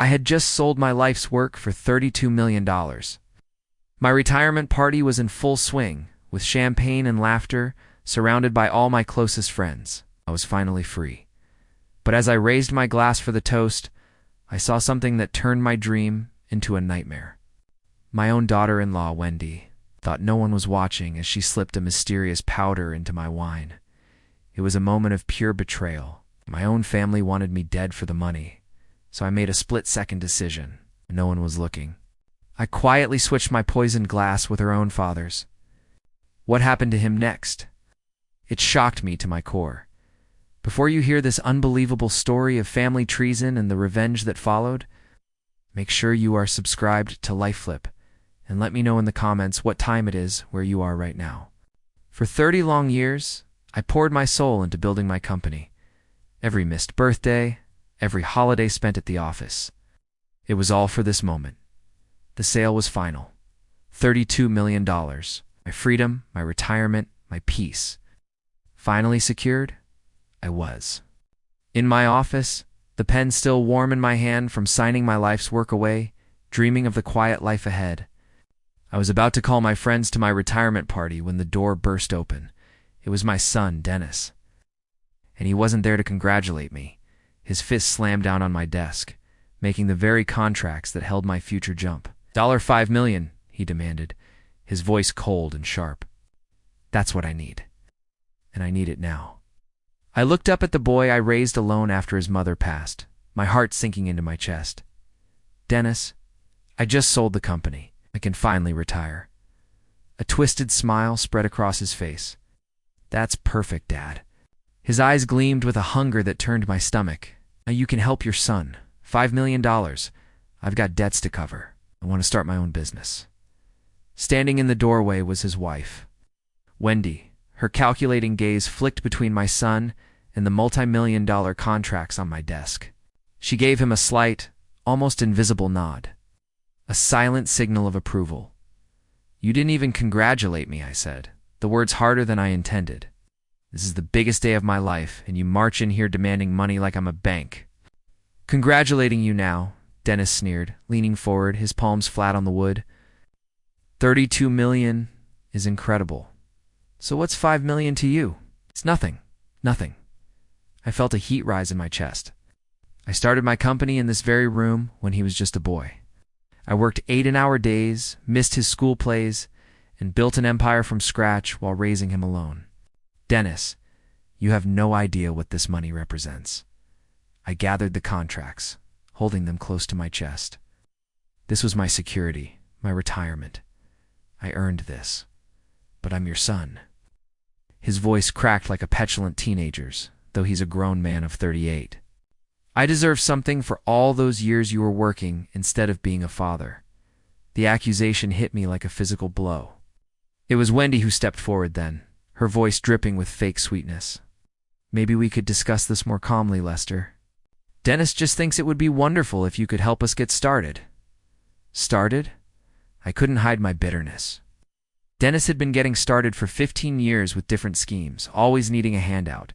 I had just sold my life's work for $32 million. My retirement party was in full swing, with champagne and laughter, surrounded by all my closest friends. I was finally free. But as I raised my glass for the toast, I saw something that turned my dream into a nightmare. My own daughter-in-law, Wendy, thought no one was watching as she slipped a mysterious powder into my wine. It was a moment of pure betrayal. My own family wanted me dead for the money, so I made a split-second decision. No one was looking. I quietly switched my poisoned glass with her own father's. What happened to him next? It shocked me to my core. Before you hear this unbelievable story of family treason and the revenge that followed, make sure you are subscribed to LifeFlip, and let me know in the comments what time it is where you are right now. For 30 long years, I poured my soul into building my company. Every missed birthday, every holiday spent at the office. It was all for this moment. The sale was final. $32 million. My freedom, my retirement, my peace. Finally secured? I was. In my office, the pen still warm in my hand from signing my life's work away, dreaming of the quiet life ahead. I was about to call my friends to my retirement party when the door burst open. It was my son, Dennis. And he wasn't there to congratulate me. His fist slammed down on my desk, making the very contracts that held my future jump. $5 million, he demanded, his voice cold and sharp. That's what I need. And I need it now. I looked up at the boy I raised alone after his mother passed, my heart sinking into my chest. Dennis, I just sold the company. I can finally retire. A twisted smile spread across his face. That's perfect, Dad. His eyes gleamed with a hunger that turned my stomach. Now you can help your son. $5 million. I've got debts to cover. I want to start my own business. Standing in the doorway was his wife, Wendy. Her calculating gaze flicked between my son and the multi-million-dollar contracts on my desk. She gave him a slight, almost invisible nod. A silent signal of approval. You didn't even congratulate me, I said, the words harder than I intended. This is the biggest day of my life, and you march in here demanding money like I'm a bank. Congratulating you now, Dennis sneered, leaning forward, his palms flat on the wood. $32 million is incredible. So what's $5 million to you? It's nothing. Nothing. I felt a heat rise in my chest. I started my company in this very room when he was just a boy. I worked 8-hour days, missed his school plays, and built an empire from scratch while raising him alone. Dennis, you have no idea what this money represents. I gathered the contracts, holding them close to my chest. This was my security, my retirement. I earned this. But I'm your son. His voice cracked like a petulant teenager's, though he's a grown man of 38. I deserve something for all those years you were working instead of being a father. The accusation hit me like a physical blow. It was Wendy who stepped forward then, her voice dripping with fake sweetness. Maybe we could discuss this more calmly, Lester. Dennis just thinks it would be wonderful if you could help us get started. Started? I couldn't hide my bitterness. Dennis had been getting started for 15 years with different schemes, always needing a handout.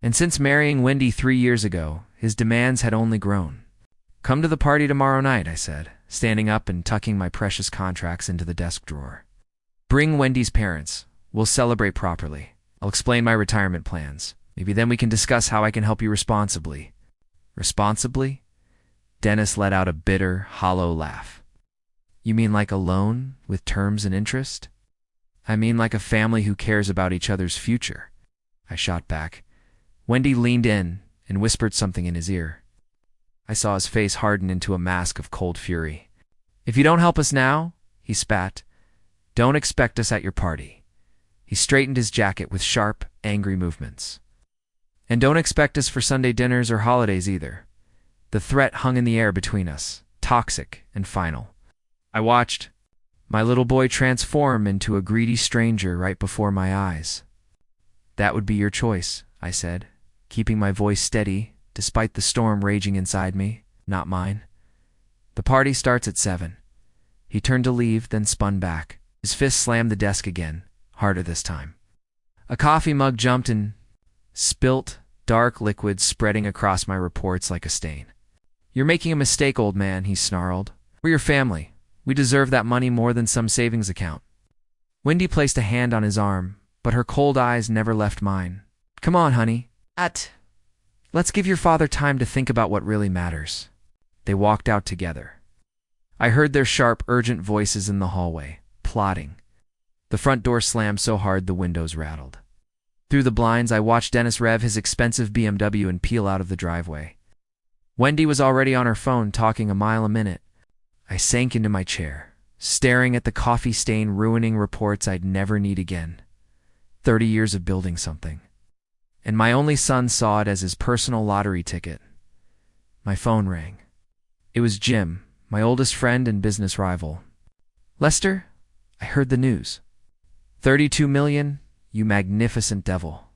And since marrying Wendy 3 years ago, his demands had only grown. Come to the party tomorrow night, I said, standing up and tucking my precious contracts into the desk drawer. Bring Wendy's parents. We'll celebrate properly. I'll explain my retirement plans. Maybe then we can discuss how I can help you responsibly. Responsibly? Dennis let out a bitter, hollow laugh. You mean like a loan with terms and interest? I mean like a family who cares about each other's future. I shot back. Wendy leaned in and whispered something in his ear. I saw his face harden into a mask of cold fury. If you don't help us now, he spat, don't expect us at your party. He straightened his jacket with sharp, angry movements. And don't expect us for Sunday dinners or holidays either. The threat hung in the air between us, toxic and final. I watched my little boy transform into a greedy stranger right before my eyes. That would be your choice, I said, keeping my voice steady despite the storm raging inside me, not mine. The party starts at 7. He turned to leave, then spun back. His fist slammed the desk again, harder this time. A coffee mug jumped and spilt, dark liquid spreading across my reports like a stain. "You're making a mistake, old man," he snarled. "We're your family. We deserve that money more than some savings account." Wendy placed a hand on his arm, but her cold eyes never left mine. "Come on, honey. Let's give your father time to think about what really matters." They walked out together. I heard their sharp, urgent voices in the hallway, plotting. The front door slammed so hard the windows rattled. Through the blinds, I watched Dennis rev his expensive BMW and peel out of the driveway. Wendy was already on her phone, talking a mile a minute. I sank into my chair, staring at the coffee stain ruining reports I'd never need again. 30 years of building something. And my only son saw it as his personal lottery ticket. My phone rang. It was Jim, my oldest friend and business rival. "Lester, I heard the news. 32 million, you magnificent devil."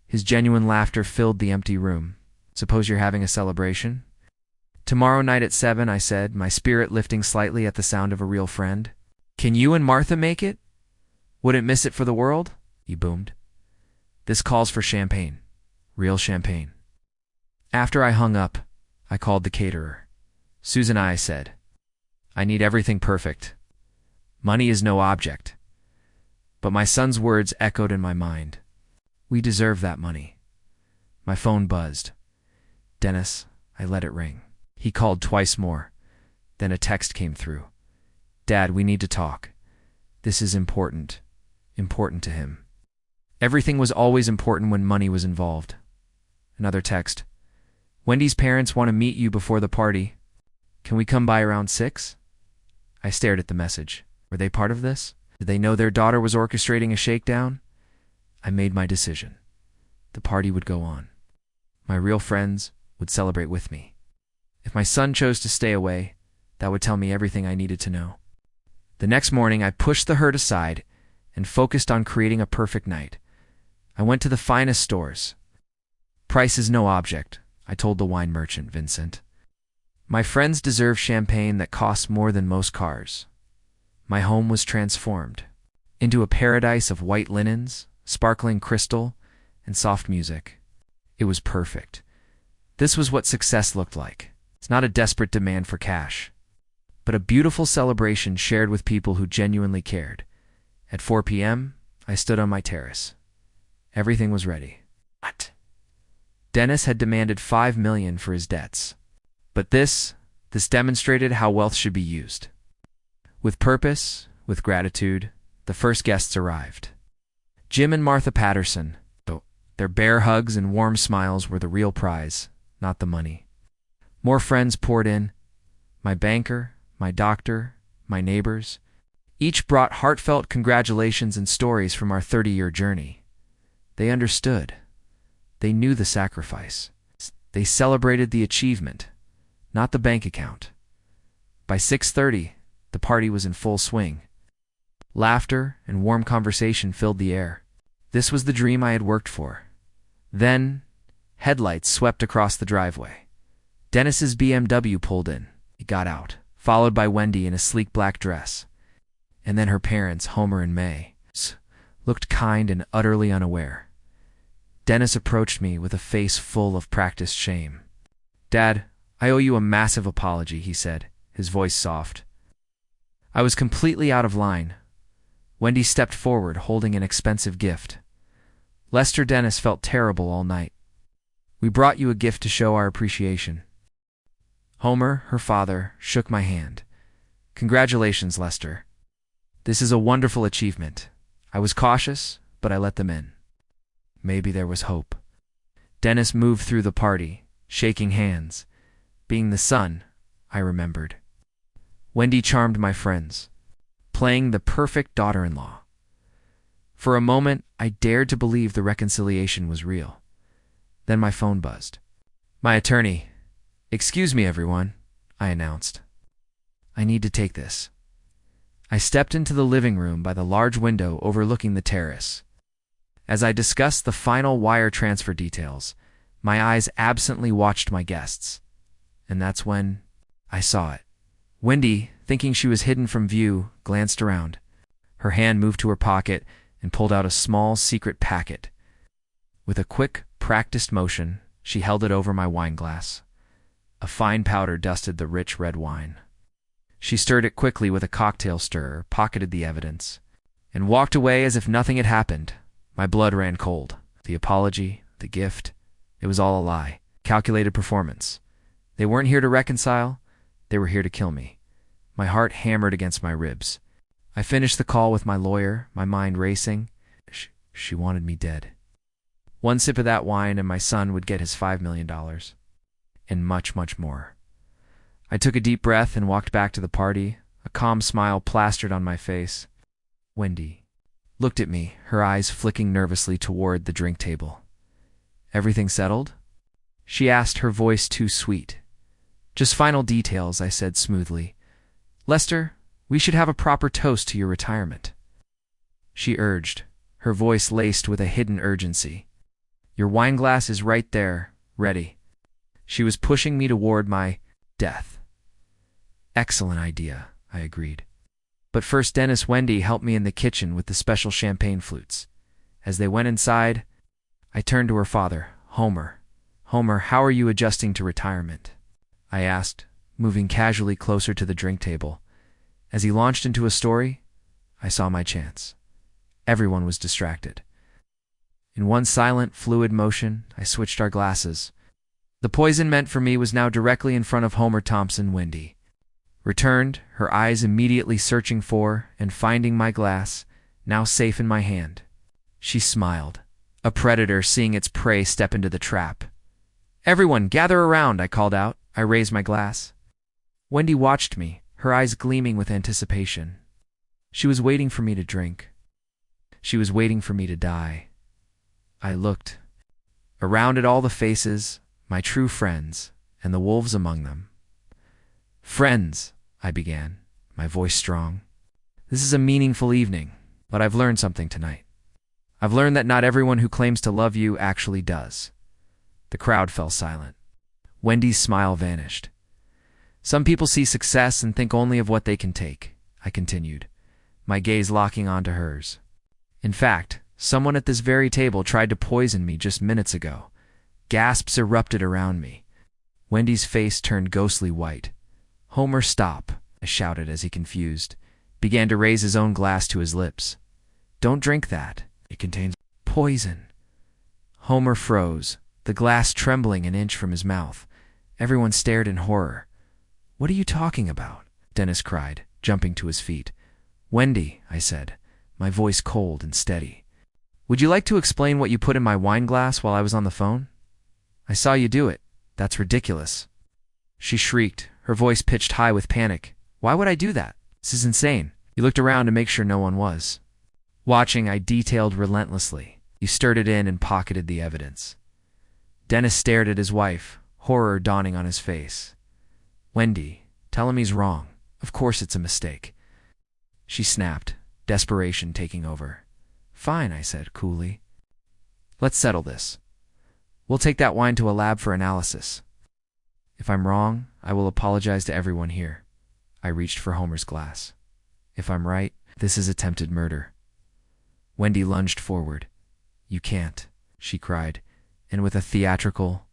His genuine laughter filled the empty room. "Suppose you're having a celebration?" "Tomorrow night at 7, I said, my spirit lifting slightly at the sound of a real friend. "Can you and Martha make it? Wouldn't miss it for the world?" he boomed. "This calls for champagne. Real champagne." After I hung up, I called the caterer. "Susan," I said, "I need everything perfect. Money is no object." But my son's words echoed in my mind. "We deserve that money." My phone buzzed. "Dennis," I let it ring. He called twice more. Then a text came through. "Dad, we need to talk. This is important. Important to him." Everything was always important when money was involved. Another text. "Wendy's parents want to meet you before the party. Can we come by around 6? I stared at the message. Were they part of this? Did they know their daughter was orchestrating a shakedown? I made my decision. The party would go on. My real friends would celebrate with me. If my son chose to stay away, that would tell me everything I needed to know. The next morning, I pushed the hurt aside and focused on creating a perfect night. I went to the finest stores. "Price is no object," I told the wine merchant, Vincent. "My friends deserve champagne that costs more than most cars." My home was transformed into a paradise of white linens, sparkling crystal, and soft music. It was perfect. This was what success looked like. It's not a desperate demand for cash, but a beautiful celebration shared with people who genuinely cared. At 4 p.m., I stood on my terrace. Everything was ready. What? Dennis had demanded $5 million for his debts. But this demonstrated how wealth should be used. With purpose, with gratitude, the first guests arrived. Jim and Martha Patterson. Their bear hugs and warm smiles were the real prize, not the money. More friends poured in. My banker, my doctor, my neighbors. Each brought heartfelt congratulations and stories from our 30-year journey. They understood. They knew the sacrifice. They celebrated the achievement, not the bank account. By 6:30, the party was in full swing. Laughter and warm conversation filled the air. This was the dream I had worked for. Then, headlights swept across the driveway. Dennis's BMW pulled in. He got out, followed by Wendy in a sleek black dress. And then her parents, Homer and May, looked kind and utterly unaware. Dennis approached me with a face full of practiced shame. "Dad, I owe you a massive apology," he said, his voice soft. I was completely out of line. Wendy stepped forward, holding an expensive gift. Lester Dennis felt terrible all night. "We brought you a gift to show our appreciation." Homer, her father, shook my hand. "Congratulations, Lester. This is a wonderful achievement. I was cautious, but I let them in." Maybe there was hope. Dennis moved through the party, shaking hands. Being the son, I remembered. Wendy charmed my friends, playing the perfect daughter-in-law. For a moment, I dared to believe the reconciliation was real. Then my phone buzzed. "My attorney." "Excuse me, everyone," I announced. "I need to take this." I stepped into the living room by the large window overlooking the terrace. As I discussed the final wire transfer details, my eyes absently watched my guests. And that's when I saw it. Wendy, thinking she was hidden from view, glanced around. Her hand moved to her pocket and pulled out a small, secret packet. With a quick, practiced motion, she held it over my wine glass. A fine powder dusted the rich red wine. She stirred it quickly with a cocktail stirrer, pocketed the evidence, and walked away as if nothing had happened. My blood ran cold. The apology, the gift, it was all a lie. Calculated performance. They weren't here to reconcile. They were here to kill me. My heart hammered against my ribs. I finished the call with my lawyer, my mind racing. She wanted me dead. One sip of that wine and my son would get his $5 million. And much, much more. I took a deep breath and walked back to the party, a calm smile plastered on my face. Wendy looked at me, her eyes flicking nervously toward the drink table. Everything settled? She asked, her voice too sweet. Just final details, I said smoothly. Lester, we should have a proper toast to your retirement. She urged, her voice laced with a hidden urgency. Your wine glass is right there, ready. She was pushing me toward my death. Excellent idea, I agreed. But first Dennis Wendy helped me in the kitchen with the special champagne flutes. As they went inside, I turned to her father, Homer. Homer, how are you adjusting to retirement? I asked, moving casually closer to the drink table. As he launched into a story, I saw my chance. Everyone was distracted. In one silent, fluid motion, I switched our glasses. The poison meant for me was now directly in front of Homer Thompson Wendy. Returned, her eyes immediately searching for and finding my glass, now safe in my hand. She smiled, a predator seeing its prey step into the trap. Everyone, gather around, I called out. I raised my glass. Wendy watched me, her eyes gleaming with anticipation. She was waiting for me to drink. She was waiting for me to die. I looked. Around at all the faces, my true friends, and the wolves among them. Friends, I began, my voice strong. This is a meaningful evening, but I've learned something tonight. I've learned that not everyone who claims to love you actually does. The crowd fell silent. Wendy's smile vanished. Some people see success and think only of what they can take, I continued, my gaze locking onto hers. In fact, someone at this very table tried to poison me just minutes ago. Gasps erupted around me. Wendy's face turned ghostly white. Homer, stop, I shouted as he, confused, began to raise his own glass to his lips. Don't drink that. It contains poison. Homer froze, the glass trembling an inch from his mouth. Everyone stared in horror. What are you talking about? Dennis cried, jumping to his feet. Wendy, I said, my voice cold and steady. Would you like to explain what you put in my wine glass while I was on the phone? I saw you do it. That's ridiculous. She shrieked, her voice pitched high with panic. Why would I do that? This is insane. You looked around to make sure no one was. Watching, I detailed relentlessly. You stirred it in and pocketed the evidence. Dennis stared at his wife, horror dawning on his face. Wendy, tell him he's wrong. Of course it's a mistake. She snapped, desperation taking over. Fine, I said coolly. Let's settle this. We'll take that wine to a lab for analysis. If I'm wrong, I will apologize to everyone here. I reached for Homer's glass. If I'm right, this is attempted murder. Wendy lunged forward. You can't, she cried, and with a theatrical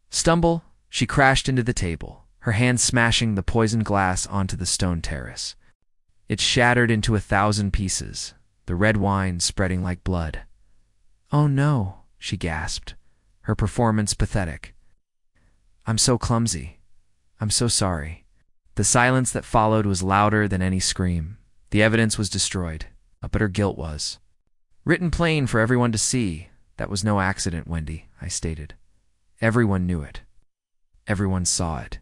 stumble, she crashed into the table, her hand smashing the poisoned glass onto the stone terrace. It shattered into 1,000 pieces, the red wine spreading like blood. Oh no, she gasped, her performance pathetic. I'm so clumsy. I'm so sorry. The silence that followed was louder than any scream. The evidence was destroyed, but her guilt was. Written plain for everyone to see. That was no accident, Wendy, I stated. Everyone knew it. Everyone saw it.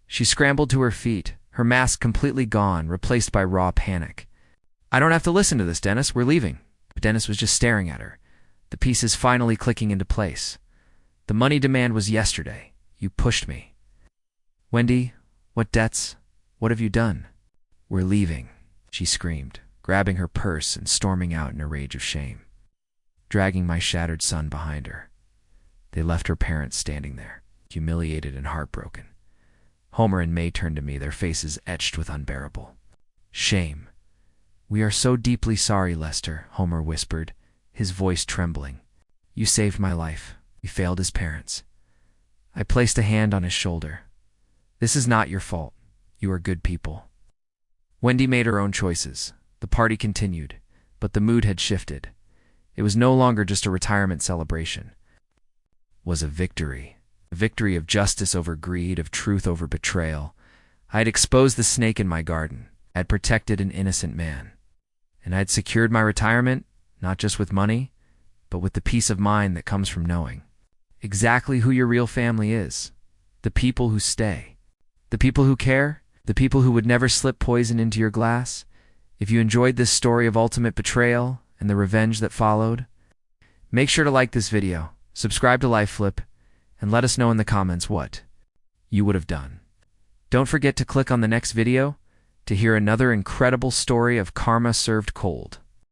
She scrambled to her feet, her mask completely gone, replaced by raw panic. I don't have to listen to this, Dennis. We're leaving. But Dennis was just staring at her, the pieces finally clicking into place. The money demand was yesterday. You pushed me. Wendy, what debts? What have you done? We're leaving, she screamed, grabbing her purse and storming out in a rage of shame, dragging my shattered son behind her. They left her parents standing there, humiliated and heartbroken. Homer and May turned to me, their faces etched with unbearable shame. We are so deeply sorry, Lester, Homer whispered, his voice trembling. You saved my life. We failed as parents. I placed a hand on his shoulder. This is not your fault. You are good people. Wendy made her own choices. The party continued, but the mood had shifted. It was no longer just a retirement celebration. It was a victory. A victory of justice over greed, of truth over betrayal. I had exposed the snake in my garden. I had protected an innocent man. And I had secured my retirement, not just with money, but with the peace of mind that comes from knowing exactly who your real family is. The people who stay. The people who care. The people who would never slip poison into your glass. If you enjoyed this story of ultimate betrayal and the revenge that followed, make sure to like this video, subscribe to LifeFlip, and let us know in the comments what you would have done. Don't forget to click on the next video to hear another incredible story of karma served cold.